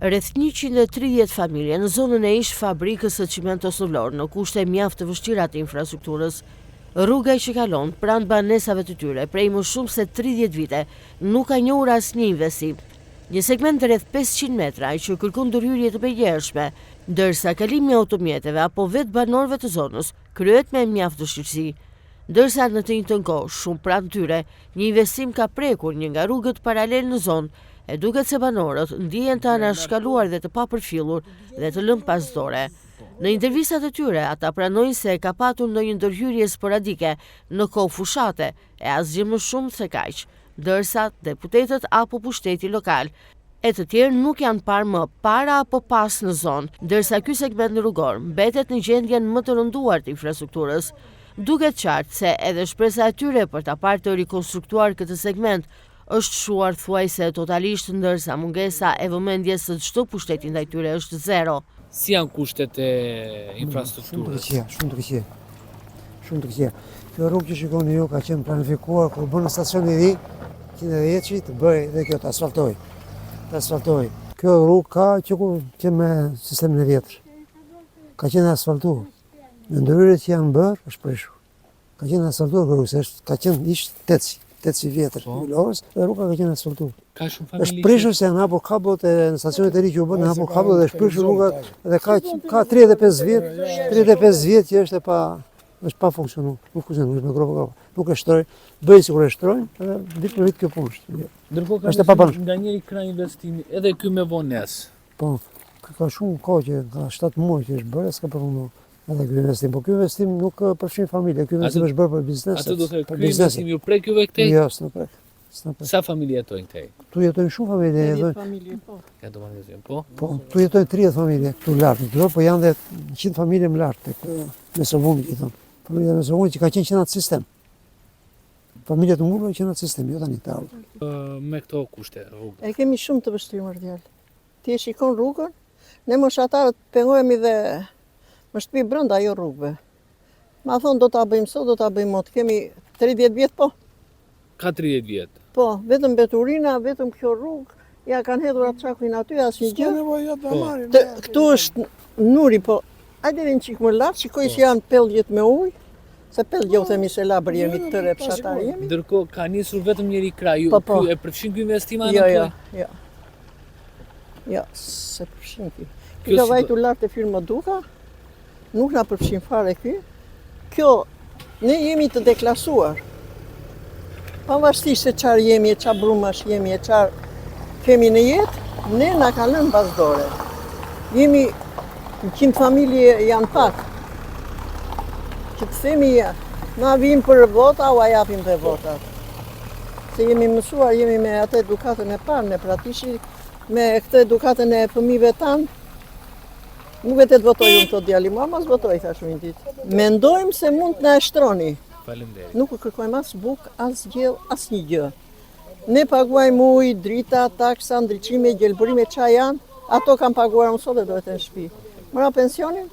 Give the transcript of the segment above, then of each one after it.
Rreth 130 familje në zonën e ish fabrikës së Çimentos në Vlorë, në kushte mjaft të vështira të infrastrukturës. Rruga që kalon pranë banesave të tyre prej më shumë se 30 vite nuk ka njohur asnjë investim. Një segment rreth 500 metra që kërkon ndërhyrje të përgjershme, ndërsa kalimi i automjeteve apo vetë banorëve të zonës kryhet me mjaft vështirësi. Ndërsa në të njëjtën kohë, shumë pranë tyre, një investim ka prekur një nga rrugët paralel në zonë, e duket se banorët ndihen të anashkaluar dhe të papërfillur dhe të lënë pas dore. Në intervistat e tyre, ata pranojnë se ka patur ndonjë ndërhyrje sporadike në kohë fushate e asgjë më shumë se kaq, ndërsa deputetët apo pushteti lokal e të tjerë nuk janë parë më para apo pas në zonë, ndërsa ky segment rrugor mbetet në gjendjen më të rënduar të infrastrukturës. Duket qartë se edhe shpresa e tyre për ta parë të rikonstruktuar këtë segment është shuar thuajse totalisht, ndërsa mungesa e vëmendjes së çdo pushteti ndaj tyre është zero. Si janë kushtet e infrastrukturës? Shumë të këqija. Kjo rrugë që shikoni ju ka qenë planifikuar kur bën stacioni i ri 110 të bëj dhe kjo të asfaltoj. Kjo rrugë ka që me sistemin e vjetër. Ka qenë asfaltuar. Në ndërhyrjet që janë bërë është prishur. Ka qenë asfaltuar rrugë, ka qenë ish tetësi vjetër i Vlorës dhe rruga ka qenë asfaltuar. Ka shumë familje. Është prishur se janë hapur kabllot e në stacionet e ri që u bën, hapur kabllot dhe është prishur rruga dhe ka 35 vjet që është pa funksionuar. Nuk funksionon, është me gropa. Nuk e shtroj, bëjnë sikur e shtrojnë, edhe vit për vit kjo punë. Ndërkohë ka nga njëri krah investimi, edhe ky me vonesë. Po, ka shumë kohë që ka 7 muaj që është bërë, s'ka përfunduar. Edhe ky investim, po ky investim nuk përfshin familje, ky investim është bërë për biznes. Atë do të thotë ky investim ju prek juve këtej? Jo, s'na prek. Sa familje jetojnë këtej? Tu jetojnë shumë familje, Ka domethënë po. Po, tu jetojnë 30 familje këtu lart në Vlorë, po janë dhe 100 familje më lart tek Mesovumi, i thonë. Familja Mesovumi që ka qenë në atë sistem. Familjet e murve që në atë sistem, jo tani të ardhur. Me këto kushte rrugë. E kemi shumë të vështirë më djalë. Ti e shikon rrugën, ne moshatarët pengohemi dhe më shtëpi brenda jo rrugëve. Ma thonë do ta bëjmë sot, do ta bëjmë mot. Kemi 30 vjet po. Ka 30 vjet. Po, vetëm beturina, vetëm kjo rrugë, ja kanë hedhur atë çakuin aty asnjë gjë. Këtu është nuri, po. Hajde një çik më lart, shikoj se janë pellgjet me ujë. Se pellgje u themi se labër jemi të tërë fshatar jemi. Ndërkohë ka nisur vetëm njëri krah. Ju e përfshin ky investim anë? Jo. Jo, se përfshin ky. Ky ka vajtur lart e firma Duka. Nuk na përfshin fare ky. Kjo, ne jemi të deklasuar. Pavarësisht se çfarë jemi, çfarë brumash jemi, çfarë kemi në jetë, ne na ka lënë bazdore. Jemi 100 familje janë pak. Që të themi, na vim për vota, u japim dhe votat. Se jemi mësuar, jemi me atë edukatën e parë, ne pratishi, me këtë edukatën e fëmijëve tanë. Nuk vetë të votojmë këto djali, mas votoj, thashtu një ditë. Mendojmë se mund të na shtroni. Faleminderit. Nuk kërkojmë as bukë, as gjell, as një gjë. Ne paguajmë ujë, drita, taksa, ndriçime, gjelbërime, çfarë janë, ato kanë paguar më sot dhe do të në shtëpi. Mëra pensionin,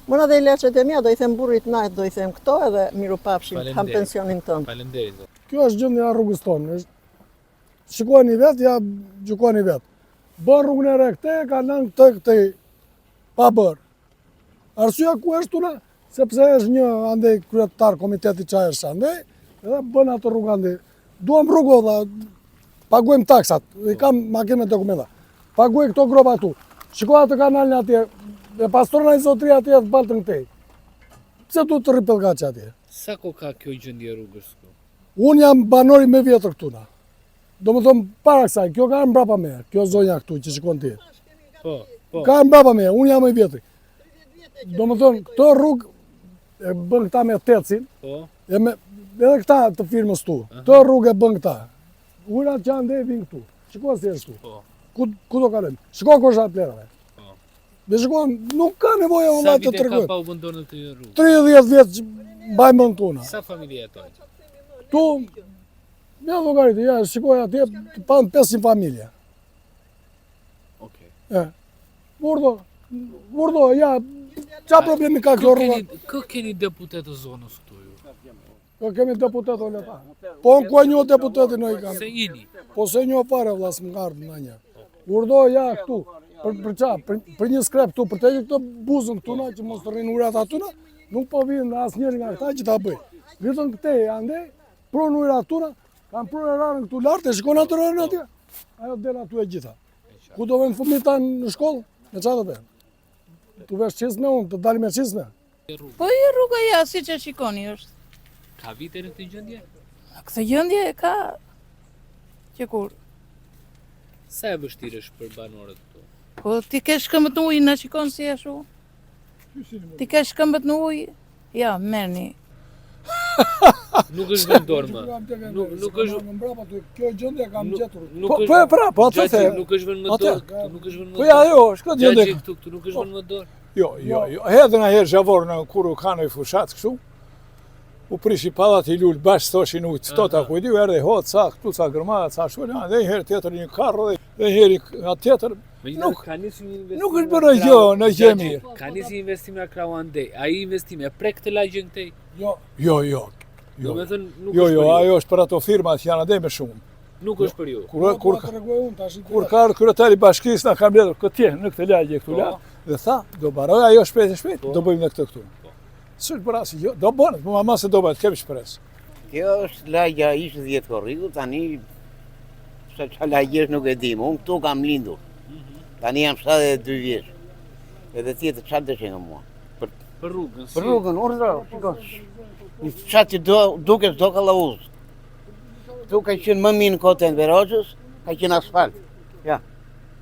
mëra dhe ilaçet e mia, do i them burrit najt, do i them këto edhe miru pafshim, kam pensionin tënd. Faleminderit. Kjo është gjendja e rrugës tonë. Shikoni vetë, ja gjykoni vetë. Bën rrugën e re këtej, ka lënë këtë pa bërë. Arsyeja ku është tuna? Sepse është një andej kryetar komiteti çaj është andej, edhe bën atë rrugë andej. Duam rrugë dha, paguajmë taksat, i kam makinë me dokumenta. Paguaj këto gropa këtu. Shikoj atë kanalin atje, e pastrona i zotria atje të baltën këtej. Pse du të ripëllgaç atje? Sa kohë ka kjo gjendje rrugës këtu? Unë jam banori me vjetër këtu na. Do më thonë para kësaj, kjo ka mbrapa me, kjo zonja këtu që shikon ti. Po. Ka mbrapa me, unë jam e vjetëri. Do më thonë, këto rrugë e bën këta me tetësin, edhe këta të firmës tu. Këto rrugë e bën këta. Ujrat që janë dhe vinë këtu. Shiko si është tu. Ku do kalem? Shiko kosha plerave. Dhe shiko, nuk ka nevoja vëlla të tregoj. Sa vite ka pa u bëndonën të rrugë? 30 vjet që mbajmë në tuna. Sa familje jetojnë? Tu, me llogaritë, ja, shikoj atje, pan 500 familje. Okej. Urdo, ja, qa problemi ka kjo rruga? Kë keni deputet të zonës këtu ju? Kë kemi deputet o leta. Po në kua një deputetin në i kam. Se jeni? Po se një fare vlas më ngardë në një. Urdo, ja, këtu. për një skrep këtu, për të hequr këtë buzën këtuna, që mos të rrinë urat atuna, nuk po vinë asnjëri nga këta që ta bëj. Vitën këte, ande, prunë urat atuna, kanë prunë e rarën këtu lartë, e shikon atë rarën atje, ajo del atu e gjitha. Ku do vënë fëmijët tanë në shkollë, me qa të bëjnë? Tu vesh qizme unë, të dalim me qizme. Po i rruga ja, si që shikoni është. Ka vite në këtë gjendje? Këtë gjendje ka që kur. Sa e vështirë është për banorët këtu? Po ti ke shkëmbët në ujë, na shikon si e shu. Ti ke shkëmbët në ujë, ja, merrni. Nuk është vendor më. Nuk është. Kjo gjendje kam gjetur. Po atë the. Nuk është vend më dorë. Nuk është vend më Po ja, jo, shko gjendje. Këtu nuk është vend më dorë. Jo. Hedhën a herë zhavor në kur u kanë i fushat kështu. U prishi pallat i lul bash thoshin ujtë stota ku i dy erdhi hot sa këtu sa gërmada sa shulë, dhe një herë tjetër një karro dhe herë nga tjetër. Nuk ka nisur një investim. Nuk është bërë gjë në gjë mirë. Ka nisur investim nga krau andej. Ai investim e prek të lagjën këtej. Jo. Do të thënë nuk është. Jo, ajo është për ato firma që janë ande më shumë. Nuk është për ju. Kur ka kryetari i bashkisë na ka mbledhur këtje në këtë lagje këtu lart dhe tha, do baroj ajo shpejt, do bëjmë ne këtë këtu. S'është për asë, jo, do bënë, po mama se do bëhet, kemi shpresë. Kjo është lagja ishte 10 korriku, tani se çfarë lagjesh nuk e dim. Unë këtu kam lindur. Tani jam 72 vjeç. Edhe tjetër çfarë dëshë nga mua? Për rrugën. Për rrugën, urdhro, shikosh. Çfarë ti duket do kallauz. Këtu ka qenë më mirë në kotën e Verogjës, ka qenë asfalt. Ja.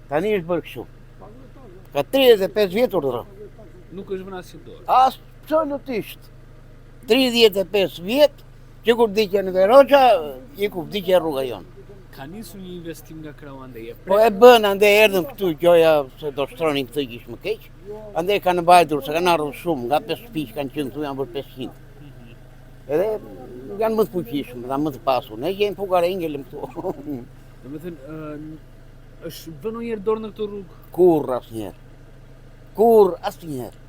Tani është bërë kështu. Ka 35 vjet urdhro. Nuk është vënë asnjë dorë. Absolutisht. 35 vjet, që kur diqe në Verogja, i ku diqe rruga jonë. Ka nisur një investim nga krau andej. Po e bën, ande erdhën këtu gjoja se do shtronin këtë kish më keq. Ande kanë mbajtur, se kanë ardhur shumë, nga 5 shtëpi kanë qenë këtu janë për 500. Edhe janë më të fuqishëm, dhe më të pasur. Ne jemi fukare ngelëm këtu. Domethënë, është vënë ndonjëherë dorë në këtë rrugë? Kur asnjëherë.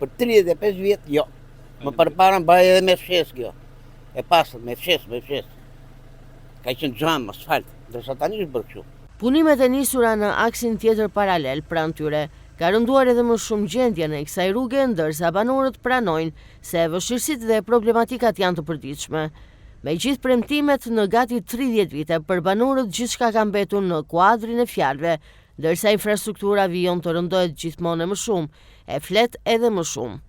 Për 35 vjet, jo. Më përpara mbaj edhe me fshes kjo. E pasur me fshes. Ka qenë xham, asfalt, ndërsa tani është bërë kështu. Punimet e nisura në aksin tjetër paralel pranë tyre ka rënduar edhe më shumë gjendjen e kësaj rruge, ndërsa banorët pranojnë se vështirësitë dhe problematikat janë të përditshme. Me gjithë premtimet në gati 30 vite për banorët gjithçka ka mbetur në kuadrin e fjalëve, ndërsa infrastruktura vijon të rëndohet gjithmonë më shumë, e flet edhe më shumë.